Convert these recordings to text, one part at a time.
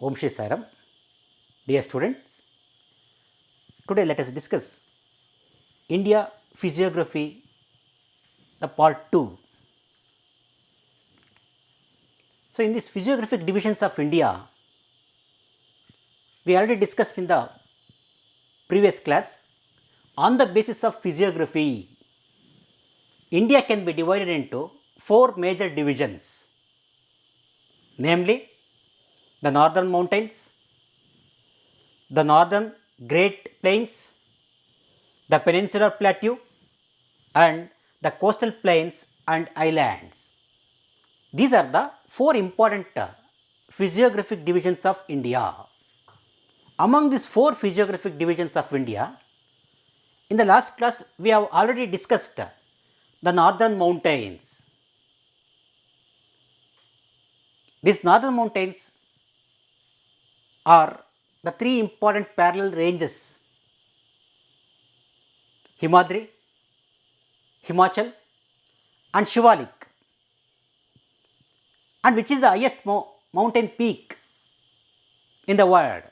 Om Shri Sairam. Dear students, today let us discuss India Physiography, the part 2. So, in this physiographic divisions of India, we already discussed in the previous class. On the basis of physiography, India can be divided into 4 major divisions, namely the northern mountains, the northern Great Plains, the peninsular plateau, and the coastal plains and islands. These are the 4 important physiographic divisions of India. Among these 4 physiographic divisions of India, in the last class we have already discussed the northern mountains. These northern mountains are the 3 important parallel ranges: Himadri, Himachal and Shivalik, and which is the highest mountain peak in the world.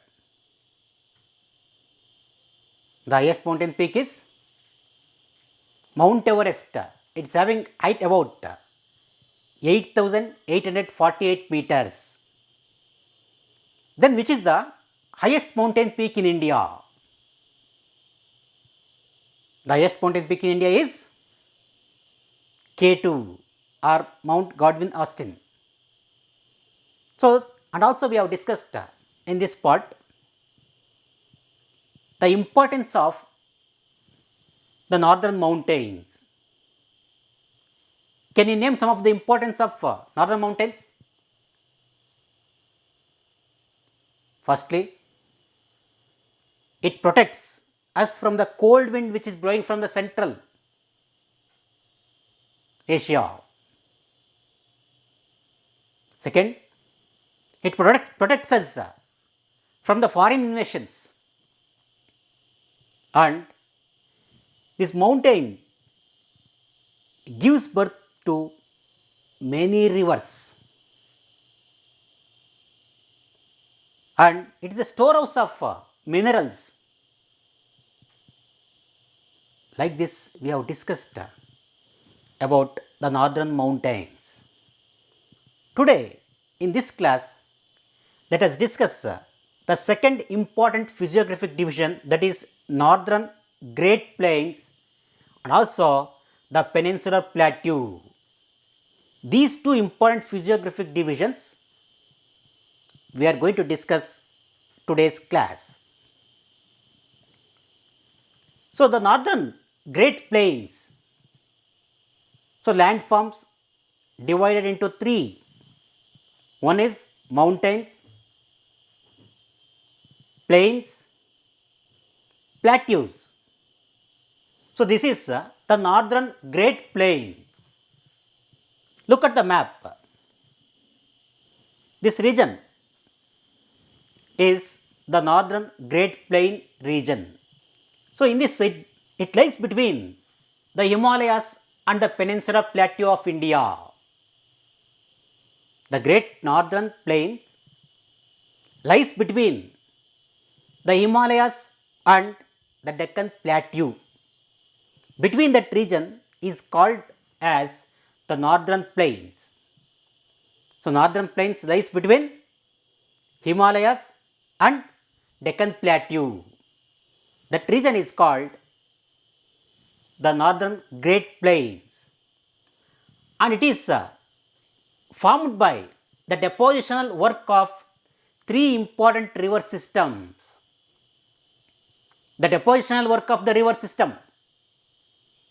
The highest mountain peak is Mount Everest. It is having height about 8,848 meters. Then which is the highest mountain peak in India? The highest mountain peak in India is K2 or Mount Godwin Austen. So, and also we have discussed in this part the importance of the northern mountains. Can you name some of the importance of northern mountains? Firstly, it protects us from the cold wind which is blowing from the central Asia. Second, it protects us from the foreign invasions, and this mountain gives birth to many rivers, and it is a storehouse of minerals. Like this we have discussed about the northern mountains. Today in this class, let us discuss the second important physiographic division, that is northern Great Plains and also the peninsular plateau. These two important physiographic divisions we are going to discuss today's class. So, the northern Great Plains, so landforms divided into 3. One is mountains, plains, plateaus. So, this is the northern Great Plain. Look at the map. This region is the northern Great Plain region. So, in this it lies between the Himalayas and the peninsular plateau of India. The Great Northern Plains lies between the Himalayas and the Deccan Plateau. Between that region is called as the Northern Plains. So, Northern Plains lies between Himalayas and Deccan Plateau. That region is called the Northern Great Plains, and it is formed by the depositional work of 3 important river systems. The depositional work of the river system.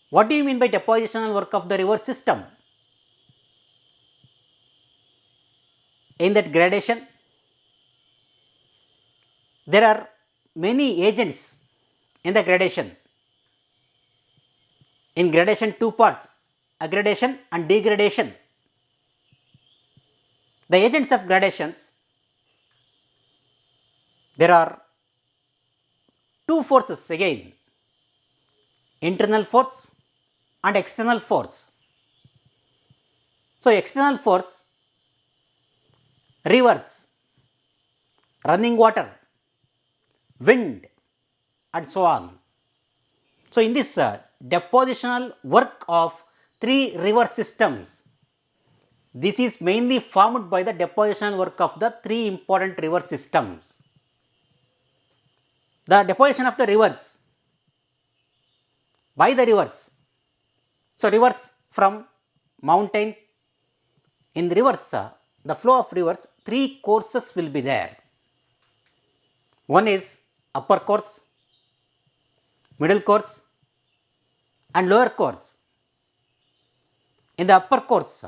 What do you mean by depositional work of the river system? In that gradation, there are many agents in the gradation. In gradation, 2 parts, aggradation and degradation. The agents of gradations, there are 2 forces again, internal force and external force. So, external force, rivers running water, wind and so on. So, in this depositional work of three river systems, this is mainly formed by the depositional work of the three important river systems. The deposition of the rivers by the rivers. So, rivers from mountain, in the rivers, the flow of rivers, three courses will be there. One is upper course, middle course and lower course. In the upper course,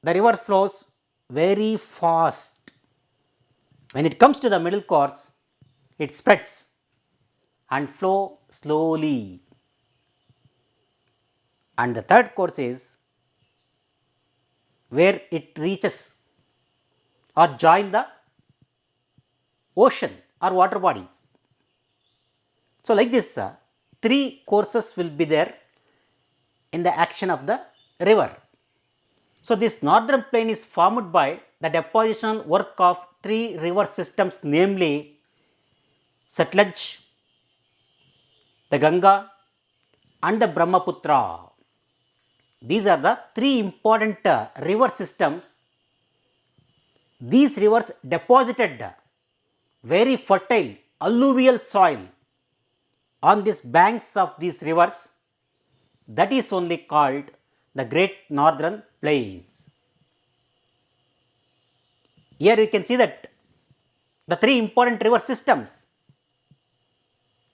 the river flows very fast. When it comes to the middle course, it spreads and flow slowly. And the third course is where it reaches or join the ocean or water bodies. So, like this, three courses will be there in the action of the river. So, this northern plain is formed by the depositional work of three river systems, namely Satluj, the Ganga and the Brahmaputra. These are the three important river systems. These rivers deposited very fertile alluvial soil on these banks of these rivers, that is only called the Great Northern Plains. Here you can see that the three important river systems,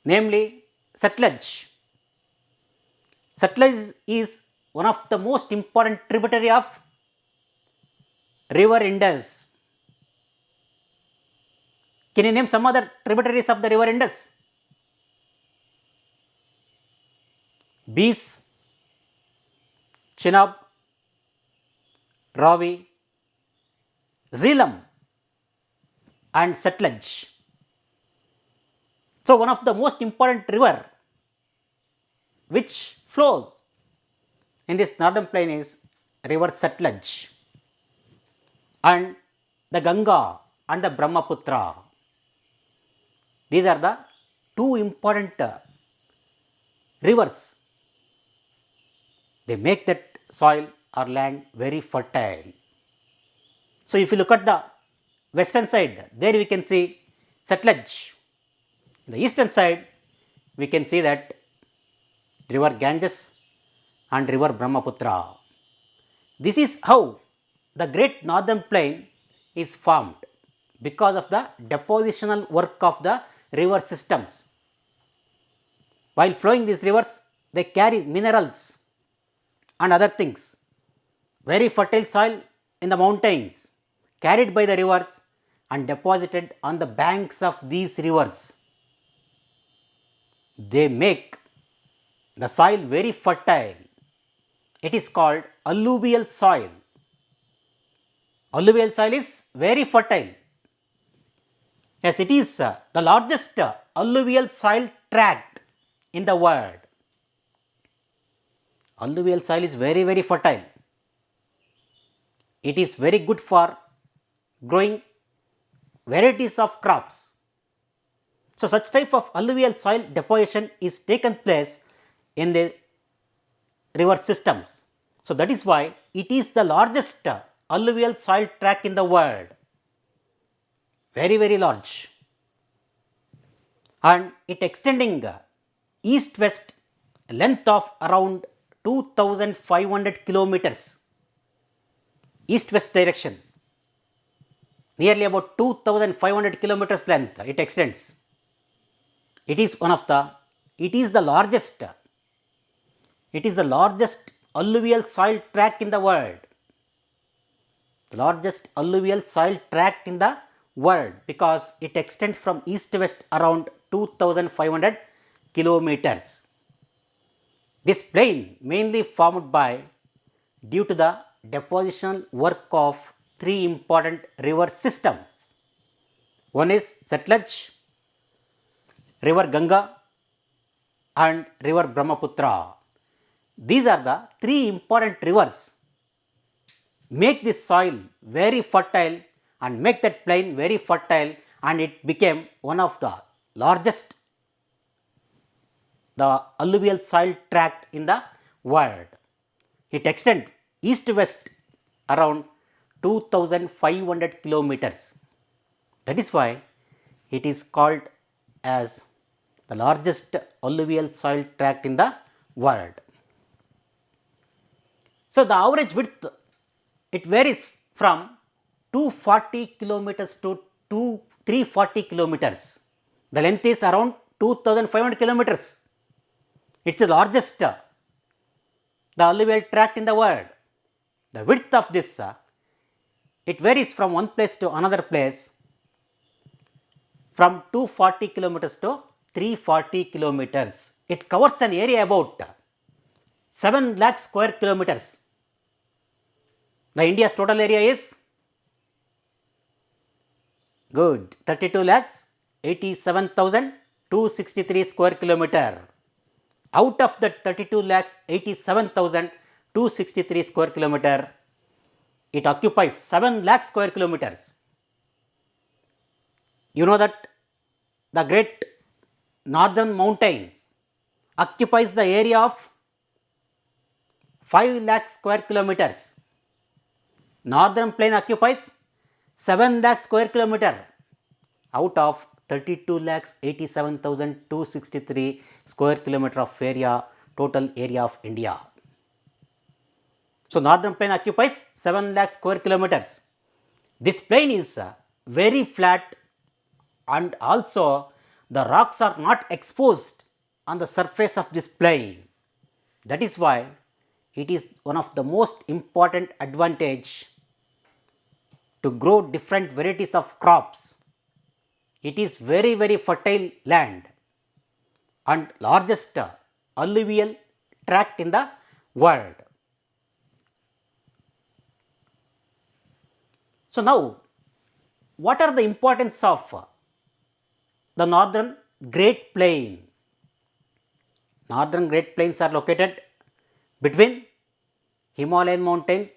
namely Satluj. Satluj is one of the most important tributary of river Indus. Can you name some other tributaries of the river Indus? Beas, Chenab, Ravi, Zeelam and Satluj. So, one of the most important river which flows in this northern plain is river Satluj and the Ganga and the Brahmaputra. These are the two important rivers. They make that soil or land very fertile. So, if you look at the western side, there we can see Satluj. The eastern side, we can see that river Ganges and river Brahmaputra. This is how the Great Northern Plain is formed, because of the depositional work of the river systems. While flowing these rivers, they carry minerals and other things. Very fertile soil in the mountains, carried by the rivers and deposited on the banks of these rivers. They make the soil very fertile. It is called alluvial soil. Alluvial soil is very fertile. Yes, it is the largest alluvial soil tract in the world. Alluvial soil is very fertile. It is very good for growing varieties of crops. So, such type of alluvial soil deposition is taken place in the river systems. So, that is why it is the largest alluvial soil tract in the world, very large, and it extending east west length of around 2500 kilometers, east west direction, nearly about 2500 kilometers length it extends. It is the largest alluvial soil tract in the world. The largest alluvial soil tract in the world, because it extends from east to west around 2500 kilometers. This plain mainly formed by due to the depositional work of three important river systems. One is Satluj, river Ganga and river Brahmaputra. These are the three important rivers, make this soil very fertile and make that plain very fertile and it became one of the largest alluvial soil tract in the world. It extends east to west around 2500 kilometers. That is why it is called as the largest alluvial soil tract in the world. So, the average width, it varies from 240 kilometers to 340 kilometers. The length is around 2500 kilometers. It is the largest the alluvial tract in the world. The width of this, it varies from one place to another place from 240 kilometers to 340 kilometers. It covers an area about 7 lakh square kilometers. The India's total area is good 32 lakhs 87,263 square kilometer. Out of that 32 lakhs 87,263 square kilometer, it occupies 7 lakh square kilometers. You know that the great northern mountains occupies the area of 5 lakh square kilometers. Northern plain occupies 7 lakh square kilometer out of 32 lakhs 87,263 square kilometer of area, total area of India. So, northern plain occupies 7 lakh square kilometers. This plain is very flat and also the rocks are not exposed on the surface of this plain. That is why it is one of the most important advantage to grow different varieties of crops. It is very fertile land and largest alluvial tract in the world. So, now what are the importance of the northern Great Plain? Northern Great Plains are located between Himalayan mountains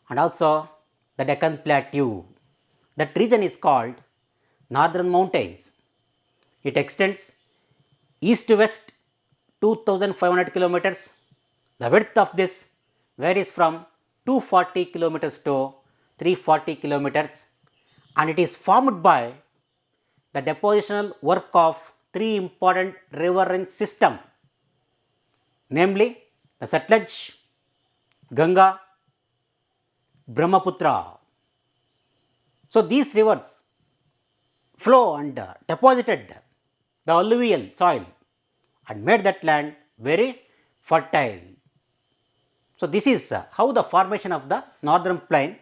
and also the Deccan Plateau. That region is called Northern Mountains. It extends east to west 2500 kilometers. The width of this varies from 240 kilometers to 340 kilometers, and it is formed by the depositional work of three important riverine systems, namely the Satluj, Ganga, Brahmaputra. So, these rivers flow and deposited the alluvial soil and made that land very fertile. So, this is how the formation of the northern plain.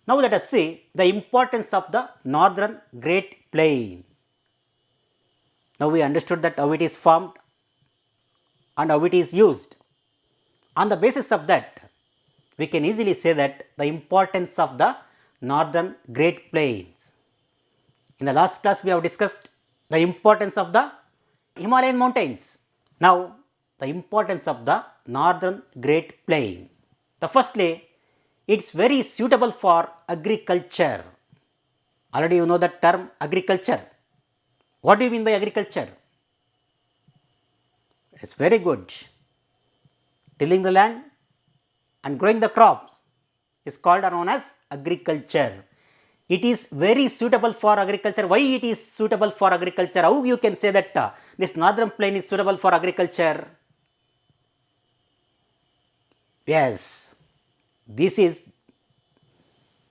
Now, let us see the importance of the northern Great Plain. Now, we understood that how it is formed and how it is used. On the basis of that, we can easily say that the importance of the northern Great Plains. In the last class, we have discussed the importance of the Himalayan mountains. Now, the importance of the northern Great Plain. The firstly, it is very suitable for agriculture. Already you know the term agriculture. What do you mean by agriculture? It is very good. Tilling the land and growing the crops is called or known as agriculture. It is very suitable for agriculture. Why it is suitable for agriculture? How you can say that this northern plain is suitable for agriculture? Yes, this is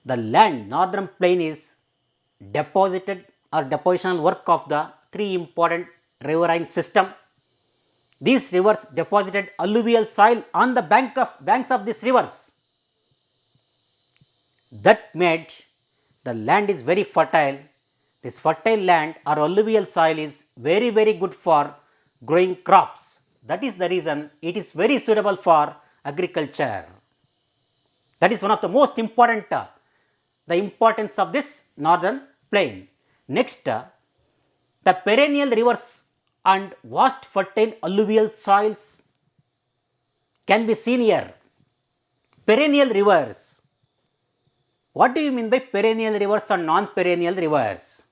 the land, northern plain is deposited or depositional work of the three important riverine system. These rivers deposited alluvial soil on the banks of these rivers. That made the land is very fertile. This fertile land or alluvial soil is very good for growing crops. That is the reason it is very suitable for agriculture. That is one of the most important the importance of this northern plain. Next, the perennial rivers and vast fertile alluvial soils can be seen here. Perennial rivers. What do you mean by perennial rivers and non-perennial rivers?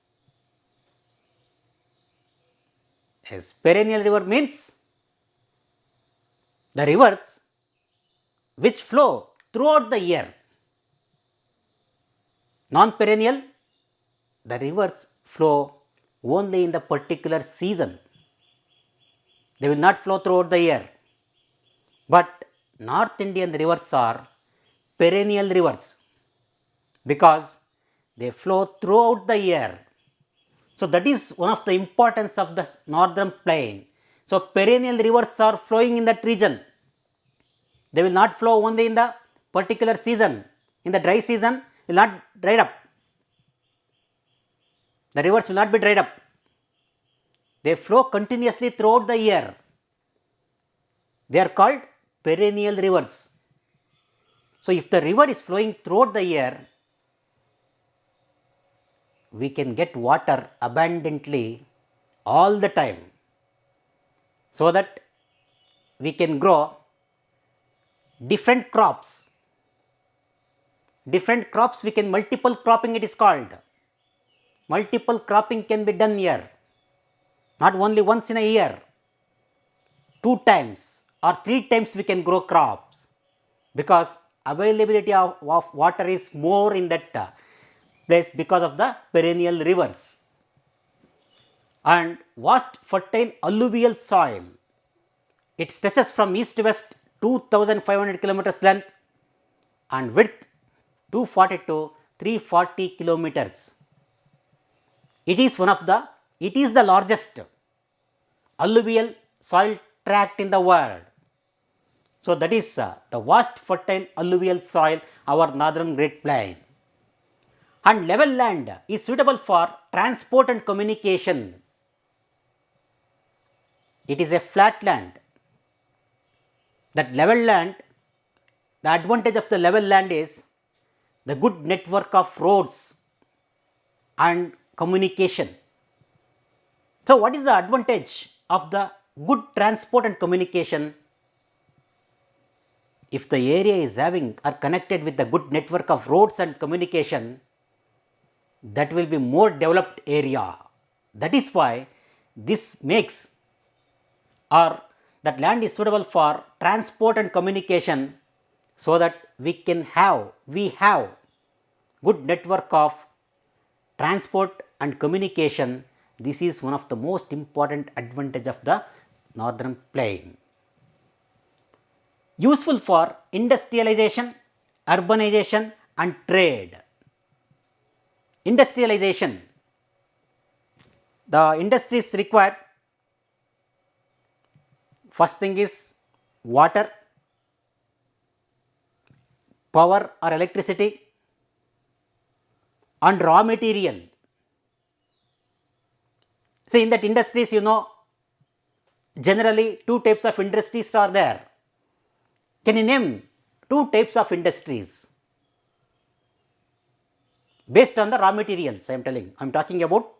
Yes, perennial river means the rivers which flow throughout the year. Non-perennial, the rivers flow only in the particular season. They will not flow throughout the year. But North Indian rivers are perennial rivers because they flow throughout the year. So, that is one of the importance of the northern plain. So, perennial rivers are flowing in that region. They will not flow only in the particular season. In the dry season, will not dried up. The rivers will not be dried up. They flow continuously throughout the year. They are called perennial rivers. So, if the river is flowing throughout the year, we can get water abundantly all the time, so that we can grow different crops. Different crops we can multiple cropping, it is called. Multiple cropping can be done here, not only once in a year, 2 times or 3 times we can grow crops, because availability of water is more in that place because of the perennial rivers. And vast fertile alluvial soil, it stretches from east to west 2500 kilometers length and width 240 to 340 kilometers. It is the largest alluvial soil tract in the world. So, that is the vast fertile alluvial soil, our northern Great Plain. And level land is suitable for transport and communication. It is a flat land. That level land, the advantage of the level land is the good network of roads and communication. So, what is the advantage of the good transport and communication? If the area is having or connected with the good network of roads and communication, that will be more developed area. That is why this makes, or that land is suitable for transport and communication, so that we have good network of transport and communication. This is one of the most important advantage of the northern plain. Useful for industrialization, urbanization and trade. Industrialization, the industries require, first thing is water, power or electricity and raw material. See, in that industries, generally 2 types of industries are there. Can you name 2 types of industries? Based on the raw materials, I am talking about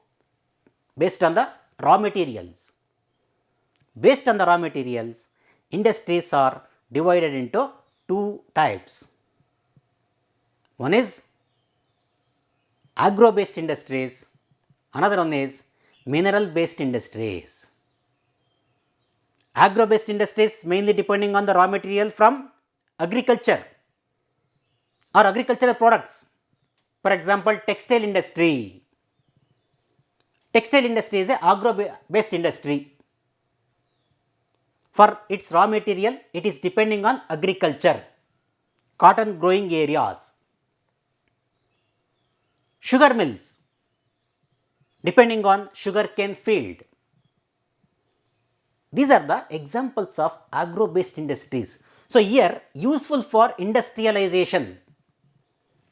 based on the raw materials. Based on the raw materials, industries are divided into 2 types. One is agro based industries, another one is mineral based industries. Agro based industries mainly depending on the raw material from agriculture or agricultural products. For example, textile industry. Textile industry is a agro based industry. For its raw material, it is depending on agriculture, cotton growing areas. Sugar mills, depending on sugarcane field. These are the examples of agro based industries. So, here useful for industrialization.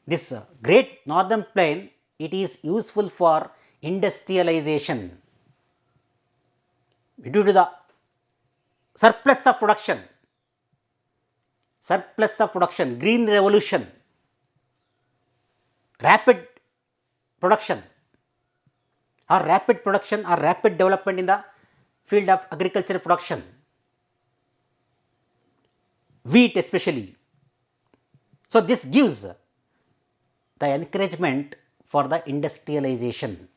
This great northern plain, it is useful for industrialization due to the surplus of production, green revolution, rapid production or rapid development in the field of agricultural production, wheat especially. So, this gives the encouragement for the industrialization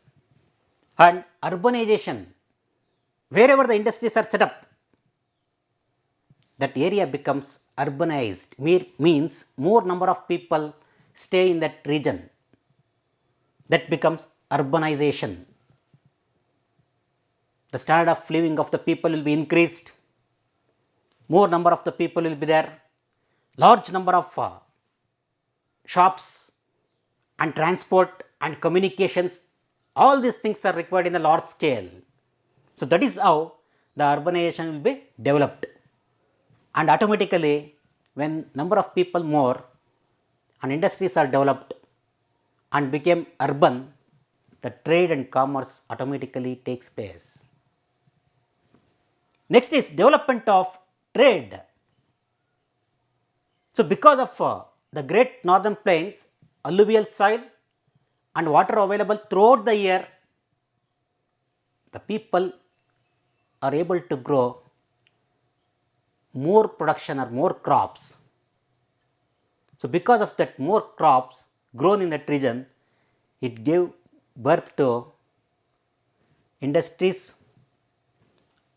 and urbanization. wherever the industries are set up, that area becomes urbanized, means more number of people stay in that region. That becomes urbanization. The standard of living of the people will be increased, more number of the people will be there, large number of shops and transport and communications, all these things are required in a large scale. So, that is how the urbanization will be developed, and automatically when number of people more and industries are developed and became urban, the trade and commerce automatically takes place. Next is development of trade. So, because of the great northern plains, alluvial soil and water available throughout the year, the people are able to grow more production or more crops. So, because of that more crops grown in that region, it gave birth to industries,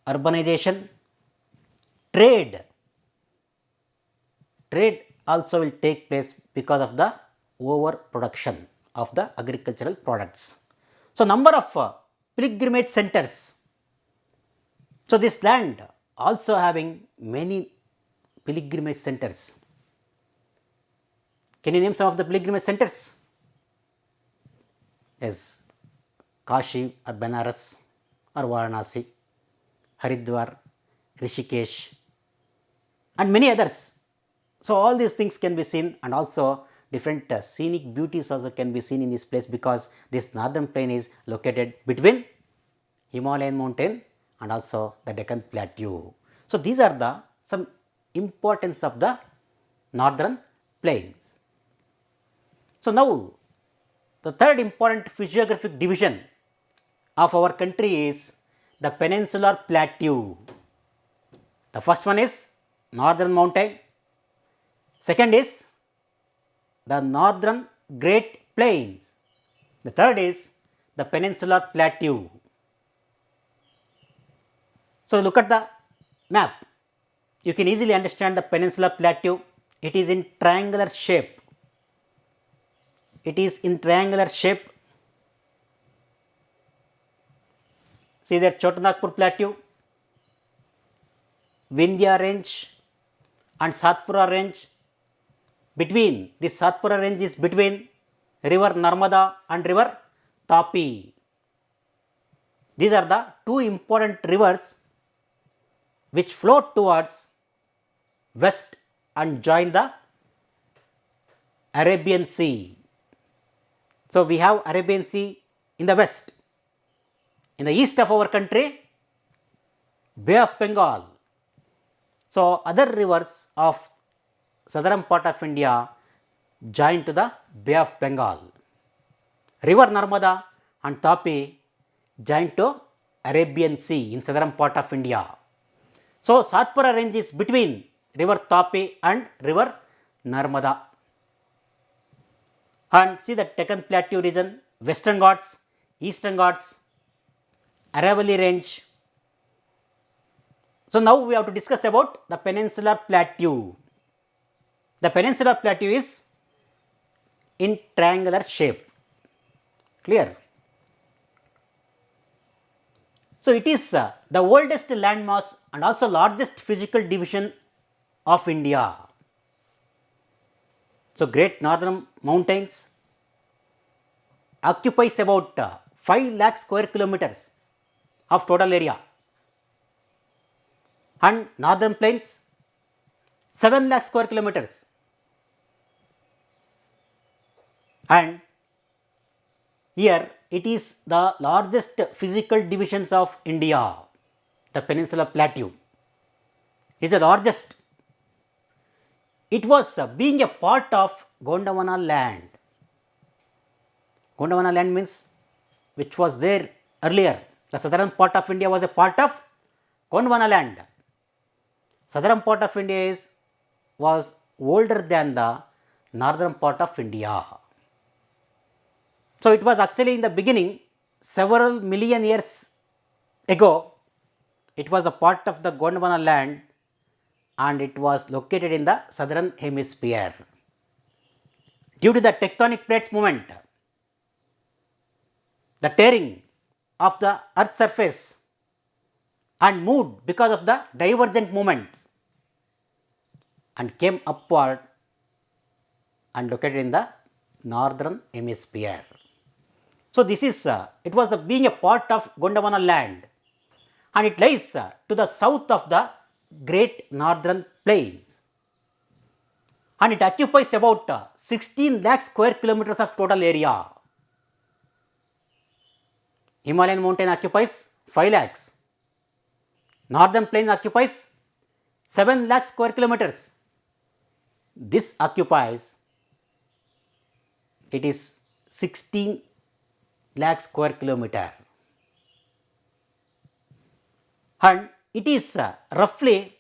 urbanization, trade. Trade also will take place because of the overproduction of the agricultural products. So, number of pilgrimage centers. So, this land also having many pilgrimage centers. Can you name some of the pilgrimage centers? Yes, Kashi or Benares or Varanasi, Haridwar, Rishikesh and many others. So, all these things can be seen, and also different scenic beauties also can be seen in this place, because this northern plain is located between Himalayan mountain and also the Deccan plateau. So, these are the some importance of the northern plains. So, now the third important physiographic division of our country is the peninsular plateau. The first one is northern mountain, second is the northern great plains, the third is the peninsular plateau. So, look at the map, you can easily understand the peninsular plateau. It is in triangular shape, it is in triangular shape. See that Chotanagpur plateau, Vindhya range and Satpura range. Between this Satpura range is between river Narmada and river Tapi. These are the two important rivers which flow towards west and join the Arabian Sea. So, we have Arabian Sea in the west. In the east of our country, Bay of Bengal. So, other rivers of southern part of India join to the Bay of Bengal. River Narmada and Tapi join to Arabian Sea in southern part of India. So, Satpura range is between river Tapi and river Narmada. And see the Deccan Plateau region, Western Ghats, Eastern Ghats, Aravalli range. So, now we have to discuss about the peninsular plateau. The peninsular plateau is in triangular shape, clear. So, it is the oldest landmass and also largest physical division of India. So, Great Northern Mountains occupies about 5 lakh square kilometers of total area, and Northern Plains 7 lakh square kilometers, and here it is the largest physical divisions of India. The Peninsular Plateau is the largest. It was being a part of Gondwana land. Gondwana land means which was there earlier. The southern part of India was a part of Gondwana land. Southern part of India was older than the northern part of India. So, it was actually in the beginning several million years ago, it was a part of the Gondwana land and it was located in the southern hemisphere. Due to the tectonic plates movement, the tearing of the earth surface and moved because of the divergent movements and came upward and located in the northern hemisphere. So, this is it was being a part of Gondwana land and it lies to the south of the Great Northern Plains and it occupies about 16 lakh square kilometers of total area. Himalayan mountain occupies 5 lakhs, Northern Plain occupies 7 lakh square kilometers. This occupies, it is 16 lakh square kilometer and it is roughly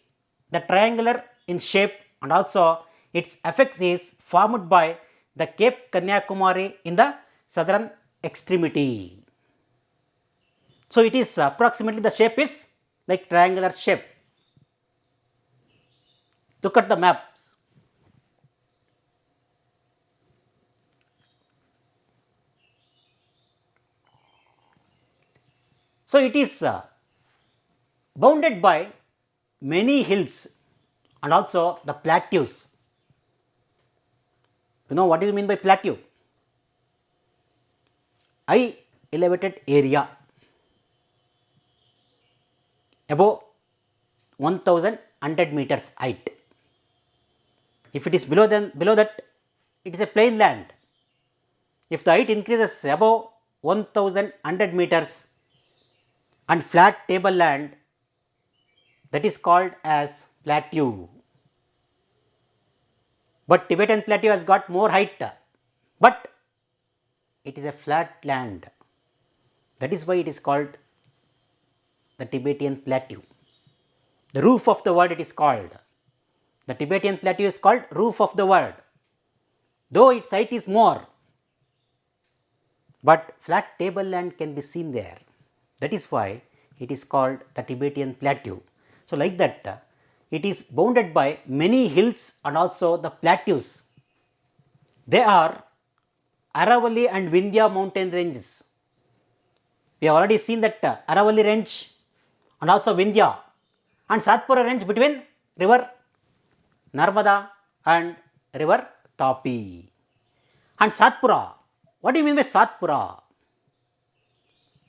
the triangular in shape and also its apex is formed by the Cape Kanyakumari in the southern extremity. So, it is approximately the shape is like triangular shape. Look at the maps. So, it is bounded by many hills and also the plateaus. You know what do you mean by plateau? High elevated area above 1100 meters height. If it is below that, it is a plain land. If the height increases above 1100 meters and flat table land, that is called as plateau. But Tibetan plateau has got more height, but it is a flat land. That is why it is called the Tibetan plateau. The roof of the world it is called. The Tibetan plateau is called roof of the world, though its height is more, but flat table land can be seen there. That is why it is called the Tibetan plateau. So, like that it is bounded by many hills and also the plateaus. They are Aravalli and Vindhya mountain ranges. We have already seen that Aravalli range and also Vindhya and Satpura range between river Narmada and river Tapi. And Satpura, what do you mean by Satpura?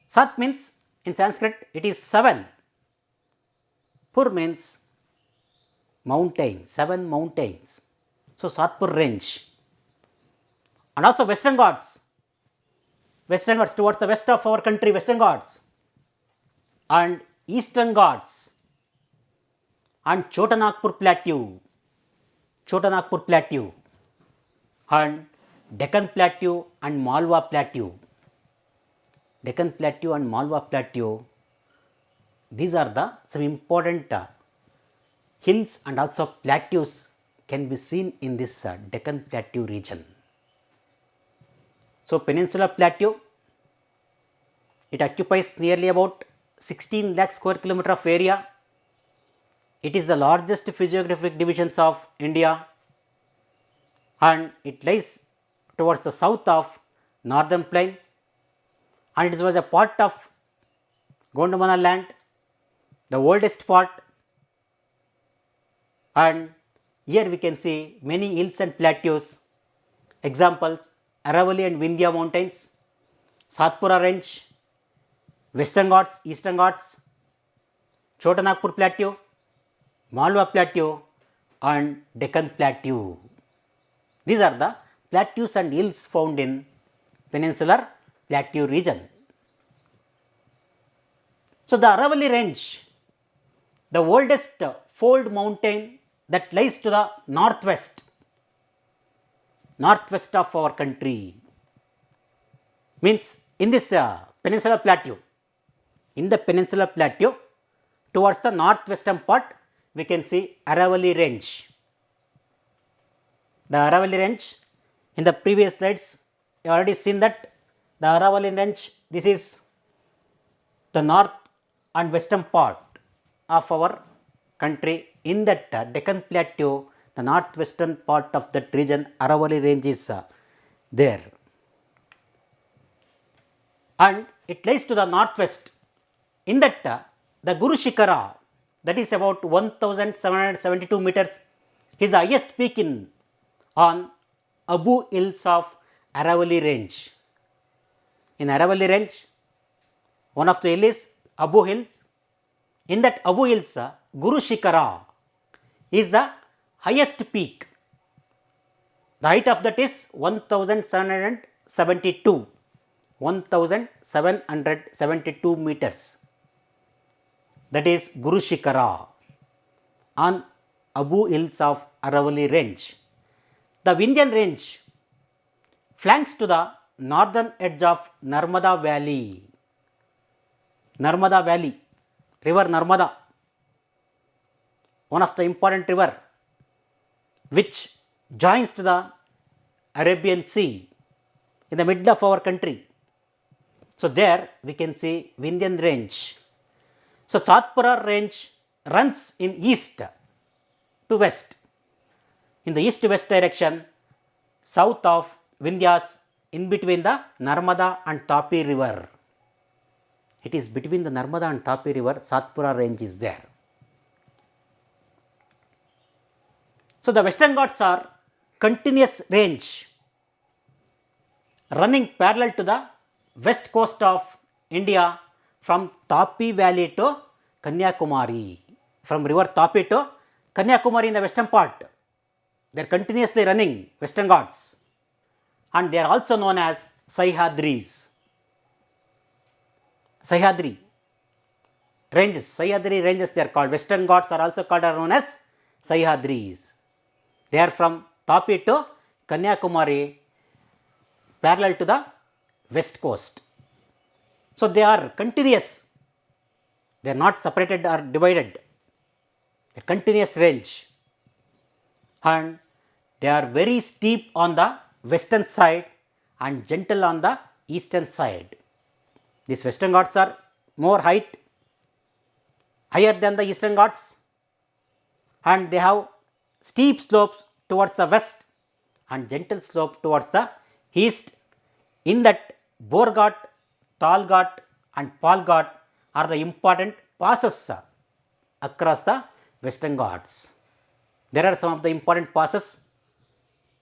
Sat means in Sanskrit it is 7. Pur means mountain, 7 mountains. So, Satpur range and also Western Ghats towards the west of our country, Western Ghats and Eastern Ghats and Chotanagpur Plateau and Deccan Plateau and Malwa Plateau. Deccan Plateau and Malwa Plateau, these are the some important hills and also plateaus can be seen in this Deccan Plateau region. So, Peninsular Plateau, it occupies nearly about 16 lakh square kilometer of area. It is the largest physiographic divisions of India and it lies towards the south of Northern Plains and it was a part of Gondwana land, the oldest part, and here we can see many hills and plateaus. Examples Aravalli and Vindhya mountains, Satpura range, Western Ghats, Eastern Ghats, Chotanagpur Plateau, Malwa Plateau and Deccan Plateau. These are the plateaus and hills found in Peninsular Plateau region. So, the Aravalli range, the oldest fold mountain that lies to the northwest of our country, means in this Peninsular Plateau, towards the northwestern part we can see Aravalli range. The Aravalli range, in the previous slides you have already seen that the Aravalli range, this is the north and western part of our country. In that Deccan Plateau, the northwestern part of that region, Aravalli range is there, and it lies to the northwest. In that the Guru Shikara, that is about 1772 meters, is the highest peak on Abu Hills of Aravalli range. In Aravalli range, one of the hill is Abu Hills. In that Abu Hills, Guru Shikara is the highest peak. The height of that is 1772 meters. That is Guru Shikara on Abu Hills of Aravalli range. The Vindhyan range flanks to the northern edge of Narmada Valley. Narmada Valley, river Narmada, one of the important river which joins to the Arabian Sea in the middle of our country. So, there we can see Vindhyan range. So, Satpura range runs in east to west. In the east-west direction, south of Vindhyas, in between the Narmada and Tapi river. It is between the Narmada and Tapi river, Satpura range is there. So, the Western Ghats are continuous range running parallel to the west coast of India from Tapi Valley to Kanyakumari. From river Tapi to Kanyakumari in the western part, they are continuously running Western Ghats, and they are also known as Sahyadris. Sahyadri ranges, they are called. Western Ghats are also called or known as Sahyadris. They are from Tapi to Kanyakumari, parallel to the west coast. So, they are continuous, they are not separated or divided, a continuous range, and they are very steep on the western side and gentle on the eastern side. These Western Ghats are more higher than the Eastern Ghats, and they have steep slopes towards the west and gentle slope towards the east. In that, Bor Ghat, Tal Ghat and Pal Ghat are the important passes across the Western Ghats. There are some of the important passes,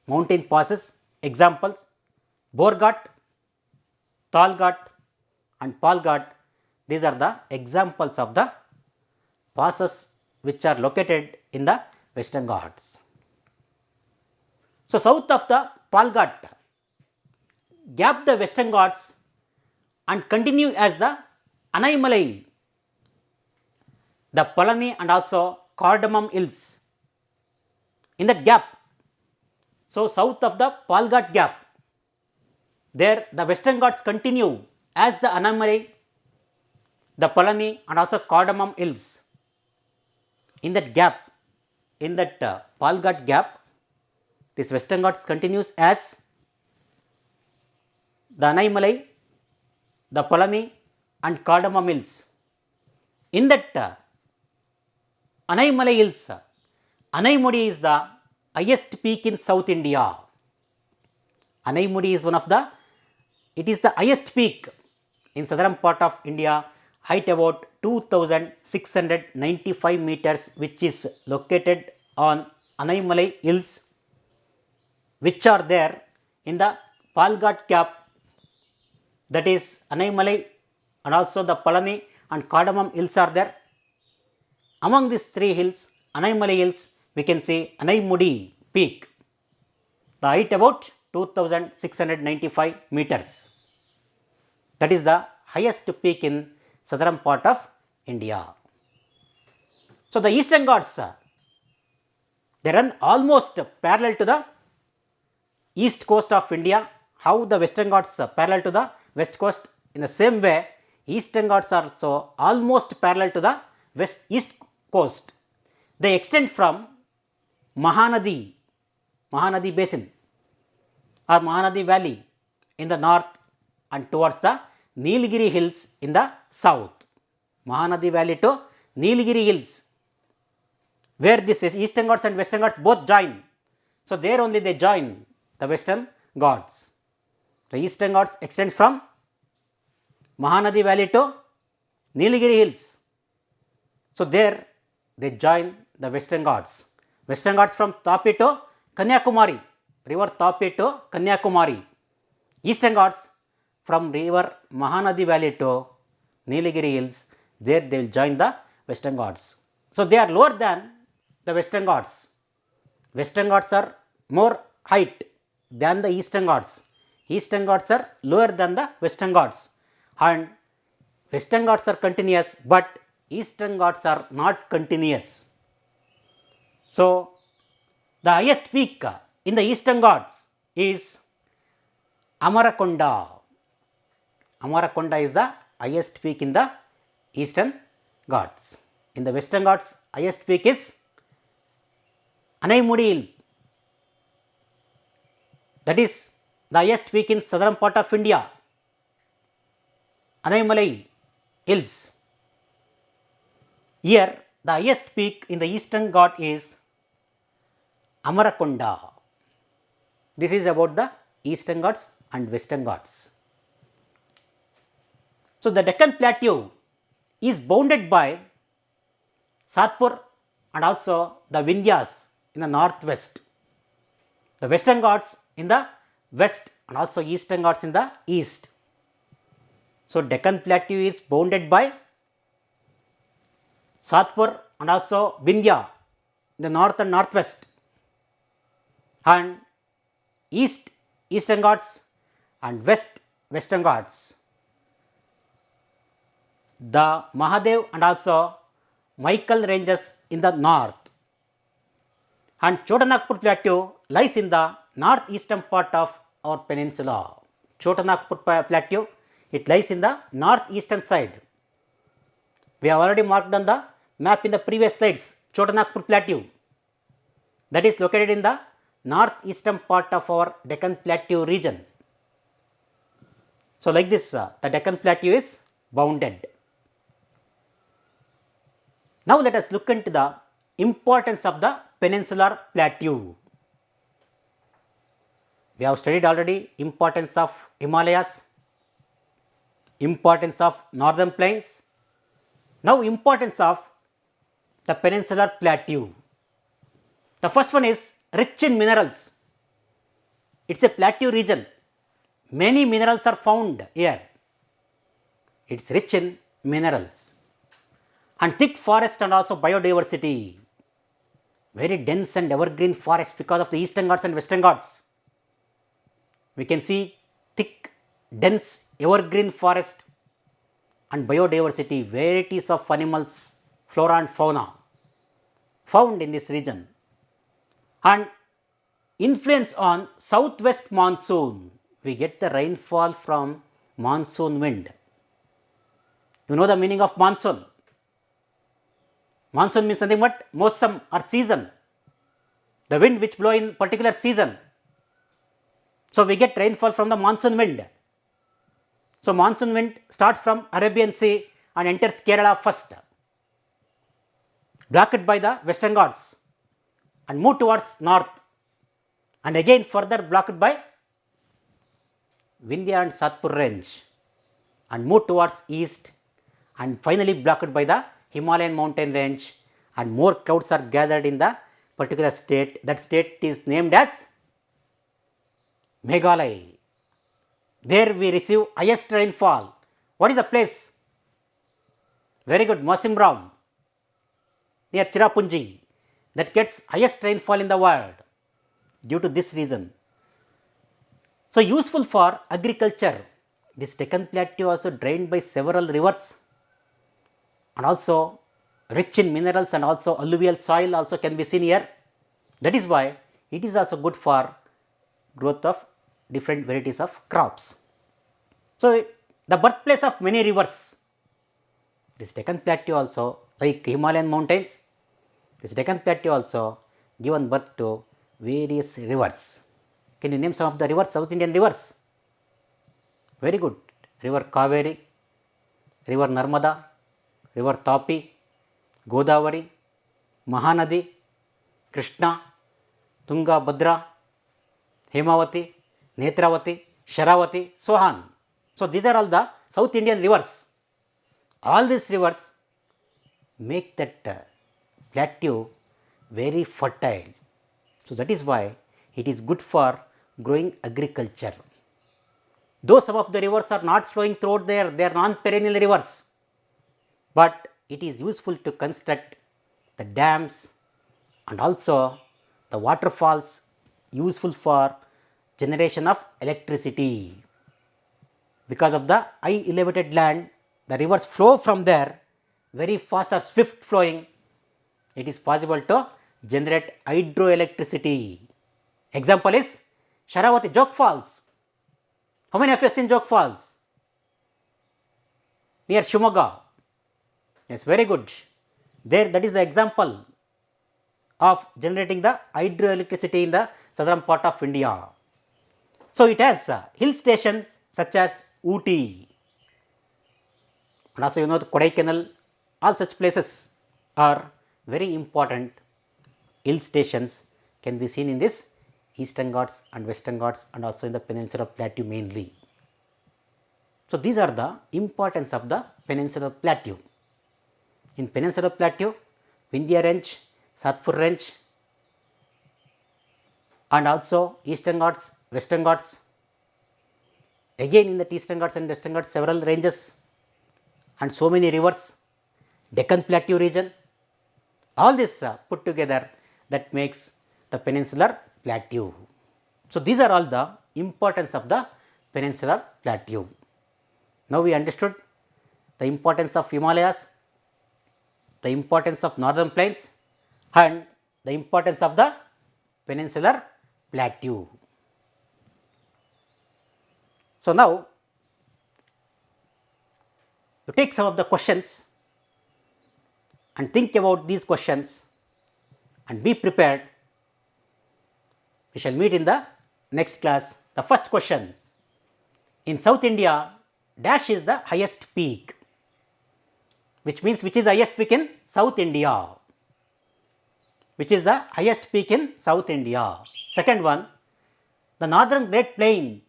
mountain passes. Examples: Bor Ghat, Tal Ghat and Pal Ghat. These are the examples of the passes which are located in the Western Ghats. So, south of the Pal Ghat gap the Western Ghats and continue as the Anaimalai, the Palani and also Cardamom Hills. In that gap, so south of the Pal Ghat gap, there the Western Ghats continue as the Anaimalai, the Palani and also Cardamom Hills. In that gap, in that Pal Ghat gap, this Western Ghats continues as the Anaimalai, the Palani and Cardamom Hills. In that Anaimalai Hills, Anaimudi is the highest peak in South India. Anaimudi is it is the highest peak in southern part of India, height about 2695 meters, which is located on Anaimalai Hills, which are there in the Pal Ghat gap, that is Anaimalai and also the Palani and Cardamom Hills are there. Among these three hills, Anaimalai Hills, we can see Anaimudi peak, the height about 2695 meters. That is the highest peak in southern part of India. So, the Eastern Ghats, they run almost parallel to the east coast of India. How the Western Ghats parallel to the west coast, in the same way Eastern Ghats are also almost parallel to the east coast. They extend from Mahanadi basin or Mahanadi valley in the north and towards the Nilgiri hills in the south. Mahanadi valley to Nilgiri Hills, where this Eastern Ghats and Western Ghats both join. So, there only they join the Western Ghats. The Eastern Ghats extends from Mahanadi Valley to Nilgiri Hills. So, there they join the Western Ghats. Western Ghats from Tapi to Kanyakumari, river Tapi to Kanyakumari. Eastern Ghats from river Mahanadi Valley to Nilgiri Hills, there they will join the Western Ghats. So, they are lower than the Western Ghats. Western Ghats are more height than the Eastern Ghats. Eastern Ghats are lower than the Western Ghats, and Western Ghats are continuous, but Eastern Ghats are not continuous. So, the highest peak in the Eastern Ghats is Amarakonda. Amarakonda is the highest peak in the Eastern Ghats. In the Western Ghats, highest peak is Anaimudi Hill. That is the highest peak in southern part of India. Anaimalai Hills. Here, the highest peak in the Eastern Ghat is Amarakonda. This is about the Eastern Ghats and Western Ghats. So, the Deccan Plateau is bounded by Satpur and also the Vindhyas in the northwest, the Western Ghats in the west and also Eastern Ghats in the east. So, Deccan Plateau is bounded by Satpur and also Vindhya in the north and northwest, and Eastern Ghats and Western Ghats. The Mahadev and also Michael ranges in the north, and Chotanagpur Plateau lies in the northeastern part of our peninsula. Chotanagpur Plateau, it lies in the northeastern side. We have already marked on the map in the previous slides, Chotanagpur Plateau, that is located in the northeastern part of our Deccan Plateau region. So, like this the Deccan Plateau is bounded. Now, let us look into the importance of the peninsular plateau. We have studied already importance of Himalayas, importance of northern plains. Now, importance of the peninsular plateau. The first one is rich in minerals. It is a plateau region. Many minerals are found here. It is rich in minerals. And thick forest and also biodiversity. Very dense and evergreen forest because of the Eastern Ghats and Western Ghats. We can see thick, dense, evergreen forest and biodiversity, varieties of animals, flora and fauna found in this region. And influence on southwest monsoon. We get the rainfall from monsoon wind. You know the meaning of monsoon. Monsoon means nothing but mosam or season, the wind which blow in particular season. So, we get rainfall from the monsoon wind. So, monsoon wind starts from Arabian Sea and enters Kerala first, blocked by the Western Ghats and move towards north, and again further blocked by Vindhya and Satpur range and move towards east, and finally blocked by the Himalayan mountain range, and more clouds are gathered in the particular state. That state is named as Meghalaya. There we receive highest rainfall. What is the place? Very good, Mawsimram near Cherrapunji, that gets highest rainfall in the world due to this reason. So, useful for agriculture. This Deccan Plateau also drained by several rivers and also rich in minerals, and also alluvial soil also can be seen here. That is why it is also good for growth of different varieties of crops. So, the birthplace of many rivers. This Deccan Plateau also, like Himalayan mountains, this Deccan Plateau also given birth to various rivers. Can you name some of the rivers, South Indian rivers? Very good. River Kaveri, River Narmada, River Tapi, Godavari, Mahanadi, Krishna, Tunga Bhadra, Hemavati, Netravati, Sharavati, so on. So, these are all the South Indian rivers. All these rivers make that plateau very fertile. So, that is why it is good for growing agriculture. Though some of the rivers are not flowing throughout there, they are non-perennial rivers, but it is useful to construct the dams and also the waterfalls useful for generation of electricity. Because of the high elevated land, the rivers flow from there very fast or swift flowing, it is possible to generate hydroelectricity. Example is Sharavati Jog Falls. How many of you have seen Jog Falls? Near Shimoga. Yes, very good. There, that is the example of generating the hydroelectricity in the southern part of India. So, it has hill stations such as Ooty, and also you know the Kodaikanal, all such places are very important hill stations, can be seen in this Eastern Ghats and Western Ghats and also in the Peninsular Plateau mainly. So, these are the importance of the Peninsular Plateau. In Peninsular Plateau, Vindhya Range, Satpur Range and also Eastern Ghats, Western Ghats. Again in the Eastern Ghats and Western Ghats several ranges and so many rivers, Deccan Plateau region, all this put together that makes the Peninsular Plateau. So, these are all the importance of the Peninsular Plateau. Now, we understood the importance of Himalayas, the importance of northern plains and the importance of the Peninsular Plateau. So, now you take some of the questions and think about these questions and be prepared. We shall meet in the next class. The first question: in South India, dash is the highest peak, which means which is the highest peak in South India, which is the highest peak in South India. Second one, the northern Great Plain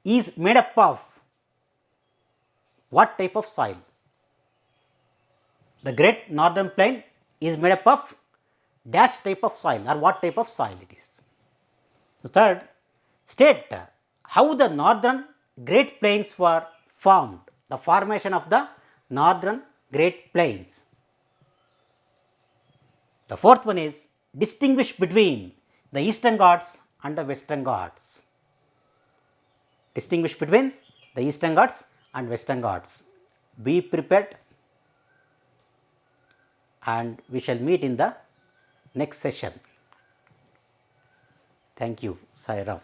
is made up of what type of soil? The Great Northern Plain is made up of dash type of soil or what type of soil it is. The third, state how the northern Great Plains were formed, the formation of the northern Great Plains. The fourth one is distinguish between the Eastern Ghats and the Western Ghats. Distinguish between the Eastern Ghats and Western Ghats. Be prepared and we shall meet in the next session. Thank you. Sai Ram.